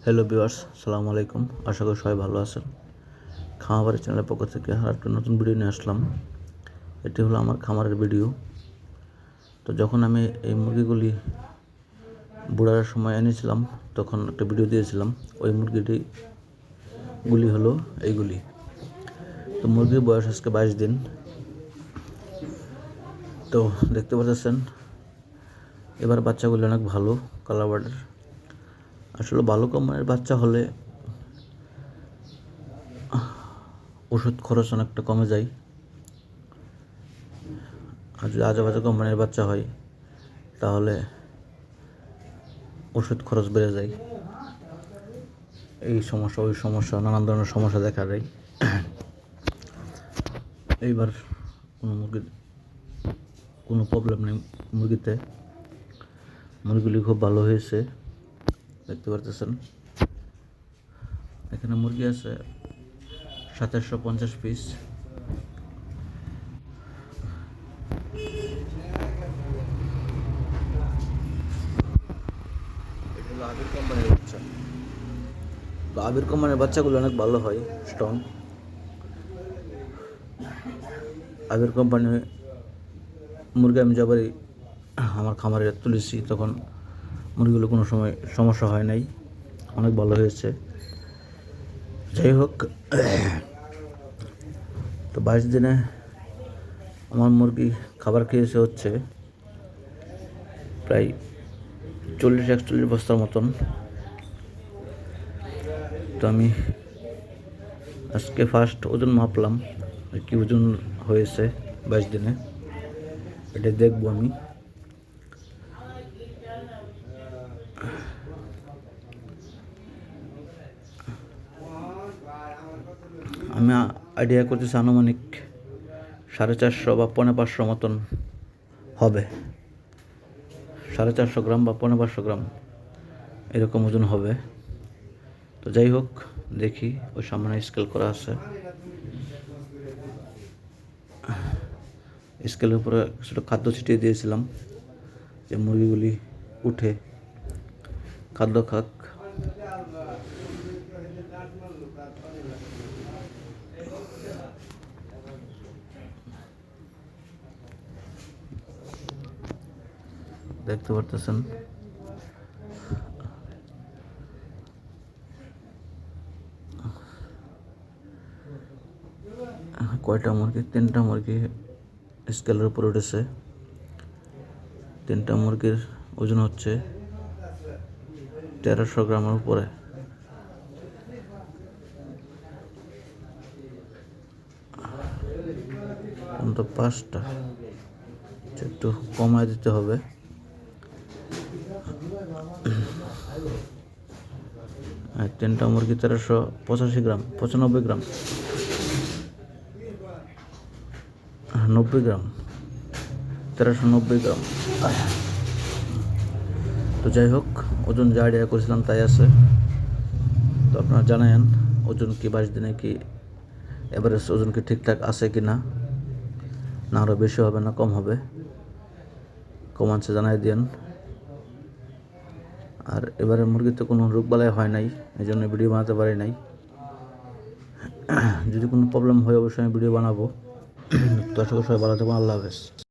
Hello viewers, আসসালামু আলাইকুম। আশা করি সবাই ভালো আছেন। খামারবাড়ি চ্যানেলের পক্ষ থেকে আর একটা নতুন ভিডিও নিয়ে আসলাম। এটি হলো আমার খামারের ভিডিও। তো যখন আমি এই মুরগিগুলি বুড়ার সময় এনেছিলাম তখন একটা ভিডিও দিয়েছিলাম। ওই গুলি হলো এইগুলি। তো মুরগির বয়স আজকে 22 দিন। তো দেখতে পাচ্ছেন এবার বাচ্চাগুলি অনেক ভালো কালার বার্ডের। আসলে ভালো কোম্পানির বাচ্চা হলে ওষুধ খরচ অনেকটা কমে যায়, আর যদি আজেবাজে কোম্পানির বাচ্চা হয় তাহলে ওষুধ খরচ বেড়ে যায়। এই সমস্যা ওই সমস্যা নানান ধরনের সমস্যা দেখা দেয়। এইবার কোনো প্রবলেম নেই মুরগিতে। মুরগিগুলি খুব ভালো হয়েছে, দেখতে পারতেছেন। এখানে মুরগি আছে 2750 পিস। আবির কোম্পানির বাচ্চা। তো আবির কোম্পানির বাচ্চাগুলো অনেক ভালো হয়, স্ট্রং। আবির কোম্পানি মুরগি আমি যাবারই আমার খামারে তুলেছি তখন মুরগিগুলো কোনো সময় সমস্যা হয় নাই, অনেক ভালো হয়েছে। যাই হোক, তো 22 দিনে আমার মুরগি খাবার খেয়েছে হচ্ছে প্রায় 40-41 বস্তার মতন। তো আমি আজকে ফার্স্ট ওজন মাপলাম, কি ওজন হয়েছে 22 দিনে, এটা দেখবো আমি। আমি আইডিয়া করতেছি আনুমানিক 450 বা 550 মতন হবে। 450 গ্রাম বা 550 গ্রাম এরকম ওজন হবে। তো যাই হোক, দেখি ওই সামনে স্কেল করা আছে, স্কেলের উপরে কিছুটা খাদ্য ছিটিয়ে দিয়েছিলাম যে মুরগিগুলি উঠে খাদ্য খাক। দেখতে পারতেছেন কয়টা মুরগি, 3টা মুরগি স্কেলের উপর উঠেছে। 3টা মুরগির ওজন হচ্ছে 1300 গ্রামের উপরে। তো 5টা একটু কমায় দিতে হবে। আর 3টা মুরগি 1385 গ্রাম, 95 গ্রাম, 90 গ্রাম, 1390 গ্রাম। তো যাই হোক, ওজন যা আইডিয়া করেছিলাম তাই আছে। তো আপনারা জানায়েন ওজন কি 22 দিনে কি এভারেজ ওজন কি ঠিকঠাক আছে কি না, না আরও বেশি হবে না কম হবে, কমান্সে জানাই দিন। আর এবারে মুরগিতে কোনো রোগবালাই হয় নাই, এই জন্য ভিডিও বানাতে পারি নাই। যদি কোনো প্রবলেম হয় অবশ্যই আমি ভিডিও বানাবো। তো আশা করি সবাই ভালো থাকবেন। আল্লাহ হাফেজ।